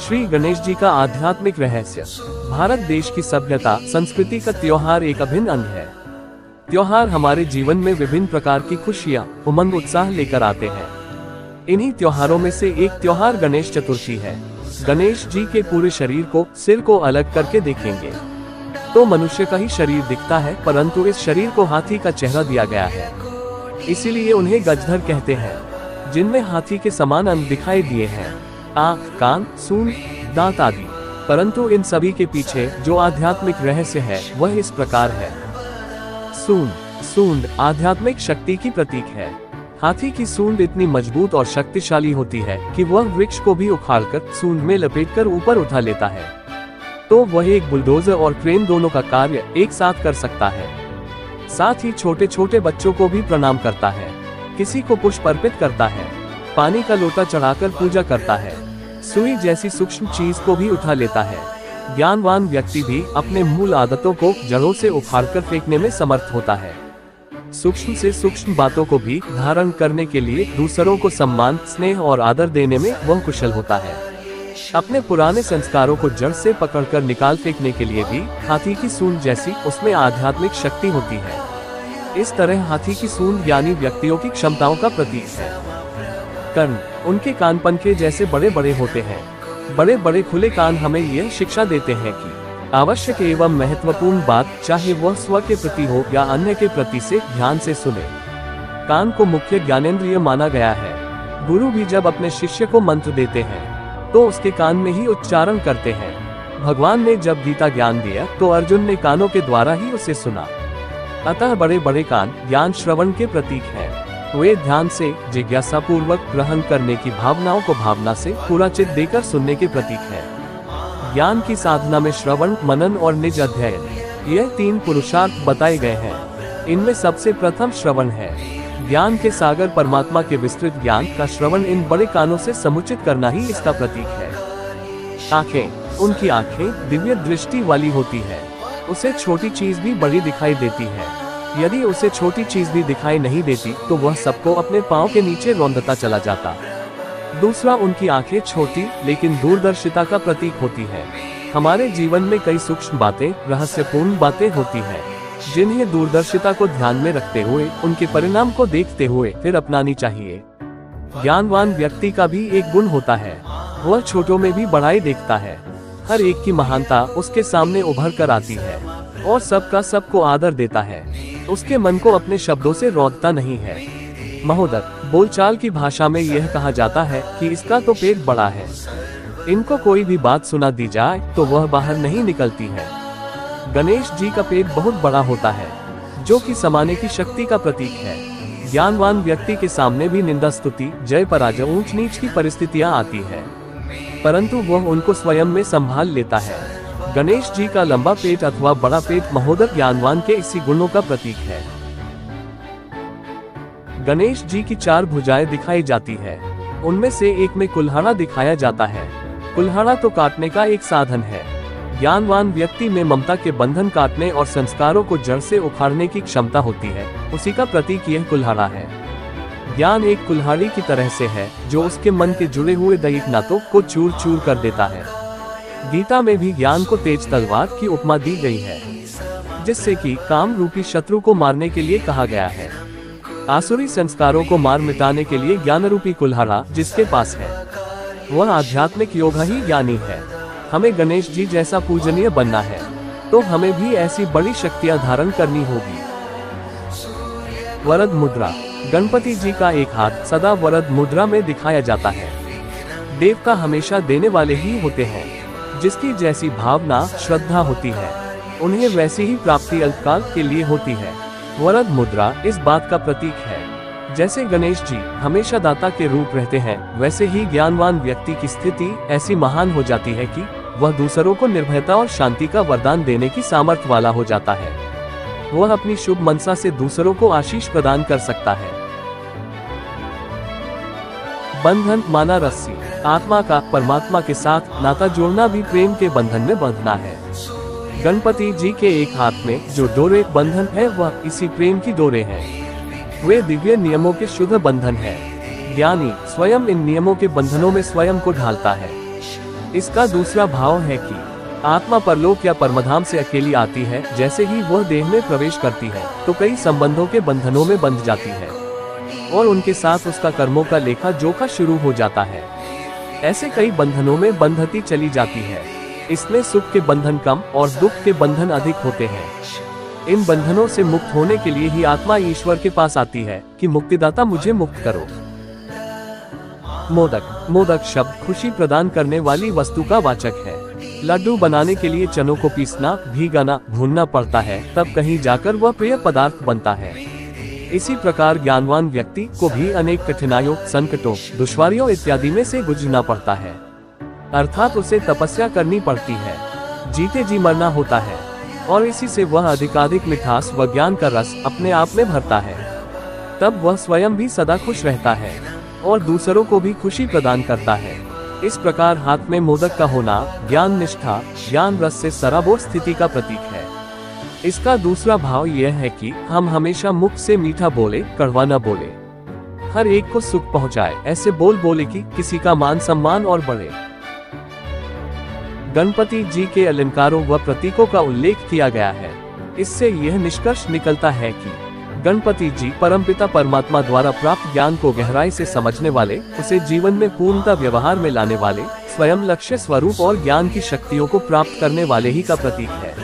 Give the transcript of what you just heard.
श्री गणेश जी का आध्यात्मिक रहस्य। भारत देश की सभ्यता संस्कृति का त्योहार एक अभिन्न अंग है। त्योहार हमारे जीवन में विभिन्न प्रकार की खुशियाँ, उमंग, उत्साह लेकर आते हैं। इन्हीं त्योहारों में से एक त्योहार गणेश चतुर्थी है। गणेश जी के पूरे शरीर को, सिर को अलग करके देखेंगे तो मनुष्य का ही शरीर दिखता है, परंतु इस शरीर को हाथी का चेहरा दिया गया है। इसीलिए उन्हें गजधर कहते हैं, जिनमें हाथी के समान अंग दिखाई दिए हैं, आँख, कान, सूंड, दांत आदि। परंतु इन सभी के पीछे जो आध्यात्मिक रहस्य है वह इस प्रकार है। सूंड आध्यात्मिक शक्ति की प्रतीक है। हाथी की सूंड इतनी मजबूत और शक्तिशाली होती है कि वह वृक्ष को भी उखाड़कर सूंड में लपेटकर ऊपर उठा लेता है। तो वह एक बुलडोजर और क्रेन दोनों का कार्य एक साथ कर सकता है। साथ ही छोटे छोटे बच्चों को भी प्रणाम करता है, किसी को पुष्प अर्पित करता है, पानी का लोटा चढ़ाकर पूजा करता है, सुई जैसी सूक्ष्म चीज को भी उठा लेता है। ज्ञानवान व्यक्ति भी अपने मूल आदतों को जड़ों से उखाड़कर फेंकने में समर्थ होता है। सूक्ष्म से सूक्ष्म बातों को भी धारण करने के लिए दूसरों को सम्मान, स्नेह और आदर देने में वह कुशल होता है। अपने पुराने संस्कारों को जड़ से पकड़कर निकाल फेंकने के लिए भी हाथी की सूंड जैसी उसमें आध्यात्मिक शक्ति होती है। इस तरह हाथी की सूंड यानी व्यक्तियों की क्षमताओं का प्रतीक है। कर्ण उनके कान पंखे जैसे बड़े बड़े होते हैं। बड़े बड़े खुले कान हमें यह शिक्षा देते हैं कि आवश्यक एवं महत्वपूर्ण बात, चाहे वह स्व के प्रति हो या अन्य के प्रति, से ध्यान से सुने। कान को मुख्य ज्ञानेंद्रिय माना गया है। गुरु भी जब अपने शिष्य को मंत्र देते हैं तो उसके कान में ही उच्चारण करते हैं। भगवान ने जब गीता ज्ञान दिया तो अर्जुन ने कानों के द्वारा ही उसे सुना। अतः बड़े बड़े कान ज्ञान श्रवण के प्रतीक हैं। वे ध्यान से, जिज्ञासा पूर्वक ग्रहण करने की भावनाओं को भावना से पूरा चित्त देकर सुनने के प्रतीक है। ज्ञान की साधना में श्रवण, मनन और निज अध्ययन, यह तीन पुरुषार्थ बताए गए हैं। इनमें सबसे प्रथम श्रवण है। ज्ञान के सागर परमात्मा के विस्तृत ज्ञान का श्रवण इन बड़े कानों से समुचित करना ही इसका प्रतीक है। आंखें उनकी आंखें दिव्य दृष्टि वाली होती है। उसे छोटी चीज भी बड़ी दिखाई देती है। यदि उसे छोटी चीज भी दिखाई नहीं देती तो वह सबको अपने पांव के नीचे रौंदता चला जाता। दूसरा, उनकी आंखें छोटी लेकिन दूरदर्शिता का प्रतीक होती है। हमारे जीवन में कई सूक्ष्म बातें, रहस्यपूर्ण बातें होती हैं, जिन्हें दूरदर्शिता को ध्यान में रखते हुए, उनके परिणाम को देखते हुए फिर अपनानी चाहिए। ज्ञानवान व्यक्ति का भी एक गुण होता है, वह छोटों में भी बड़ाई देखता है। हर एक की महानता उसके सामने उभर कर आती है और सबका सबको आदर देता है। उसके मन को अपने शब्दों से रौंदता नहीं है। महोदर बोलचाल की भाषा में यह कहा जाता है कि इसका तो पेट बड़ा है। इनको कोई भी बात सुना दी जाए तो वह बाहर नहीं निकलती है। गणेश जी का पेट बहुत बड़ा होता है, जो कि समाने की शक्ति का प्रतीक है। ज्ञानवान व्यक्ति के सामने भी निंदा, स्तुति, जय पराजय, ऊंच नीच की परिस्थितियां आती है, परंतु वह उनको स्वयं में संभाल लेता है। गणेश जी का लंबा पेट अथवा बड़ा पेट महोदर ज्ञानवान के इसी गुणों का प्रतीक है। गणेश जी की 4 भुजाएं दिखाई जाती है। उनमें से एक में कुल्हाड़ा दिखाया जाता है। कुल्हाड़ा तो काटने का एक साधन है। ज्ञानवान व्यक्ति में ममता के बंधन काटने और संस्कारों को जड़ से उखाड़ने की क्षमता होती है। उसी का प्रतीक यह कुल्हाड़ा है। ज्ञान एक कुल्हाड़ी की तरह से है, जो उसके मन के जुड़े हुए दैहिक नातों को चूर चूर कर देता है। गीता में भी ज्ञान को तेज तलवार की उपमा दी गई है, जिससे कि काम रूपी शत्रु को मारने के लिए कहा गया है। आसुरी संस्कारों को मार मिटाने के लिए ज्ञान रूपी कुल्हाड़ा जिसके पास है, वह आध्यात्मिक योद्धा ही ज्ञानी है। हमें गणेश जी जैसा पूजनीय बनना है तो हमें भी ऐसी बड़ी शक्तियां धारण करनी होगी। वरद मुद्रा गणपति जी का एक हाथ सदा वरद मुद्रा में दिखाया जाता है। देवता हमेशा देने वाले ही होते हैं। जिसकी जैसी भावना, श्रद्धा होती है, उन्हें वैसी ही प्राप्ति अल्पकाल के लिए होती है। वरद मुद्रा इस बात का प्रतीक है। जैसे गणेश जी हमेशा दाता के रूप रहते हैं, वैसे ही ज्ञानवान व्यक्ति की स्थिति ऐसी महान हो जाती है कि वह दूसरों को निर्भयता और शांति का वरदान देने की सामर्थ्य वाला हो जाता है। वह अपनी शुभ मनसा से दूसरों को आशीष प्रदान कर सकता है। बंधन माना रस्सी, आत्मा का परमात्मा के साथ नाता जोड़ना भी प्रेम के बंधन में बंधना है। गणपति जी के एक हाथ में जो डोरे बंधन है वह इसी प्रेम की डोरे हैं। वे दिव्य नियमों के शुद्ध बंधन है। ज्ञानी स्वयं इन नियमों के बंधनों में स्वयं को ढालता है। इसका दूसरा भाव है कि आत्मा परलोक या परमधाम से अकेली आती है। जैसे ही वह देह में प्रवेश करती है तो कई संबंधों के बंधनों में बंध जाती है और उनके साथ उसका कर्मों का लेखा जोखा शुरू हो जाता है। ऐसे कई बंधनों में बंधती चली जाती है। इसमें सुख के बंधन कम और दुख के बंधन अधिक होते हैं। इन बंधनों से मुक्त होने के लिए ही आत्मा ईश्वर के पास आती है कि मुक्तिदाता मुझे मुक्त करो। मोदक। मोदक शब्द खुशी प्रदान करने वाली वस्तु का वाचक है। लड्डू बनाने के लिए चनों को पीसना, भीगाना, भूनना पड़ता है, तब कहीं जाकर वह प्रिय पदार्थ बनता है। इसी प्रकार ज्ञानवान व्यक्ति को भी अनेक कठिनाइयों, संकटों, दुश्वारियों इत्यादि में से गुजरना पड़ता है, अर्थात उसे तपस्या करनी पड़ती है, जीते जी मरना होता है और इसी से वह अधिकाधिक मिठास व ज्ञान का रस अपने आप में भरता है। तब वह स्वयं भी सदा खुश रहता है और दूसरों को भी खुशी प्रदान करता है। इस प्रकार हाथ में मोदक का होना ज्ञान निष्ठा, ज्ञान रस से सराबोर स्थिति का प्रतीक है। इसका दूसरा भाव यह है कि हम हमेशा मुख से मीठा बोले, कड़वा न बोले, हर एक को सुख पहुंचाए, ऐसे बोल बोले कि किसी का मान सम्मान और बढ़े। गणपति जी के अलंकारों व प्रतीकों का उल्लेख किया गया है। इससे यह निष्कर्ष निकलता है कि गणपति जी परमपिता परमात्मा द्वारा प्राप्त ज्ञान को गहराई से समझने वाले, उसे जीवन में पूर्णता व्यवहार में लाने वाले, स्वयं लक्ष्य स्वरूप और ज्ञान की शक्तियों को प्राप्त करने वाले ही का प्रतीक है।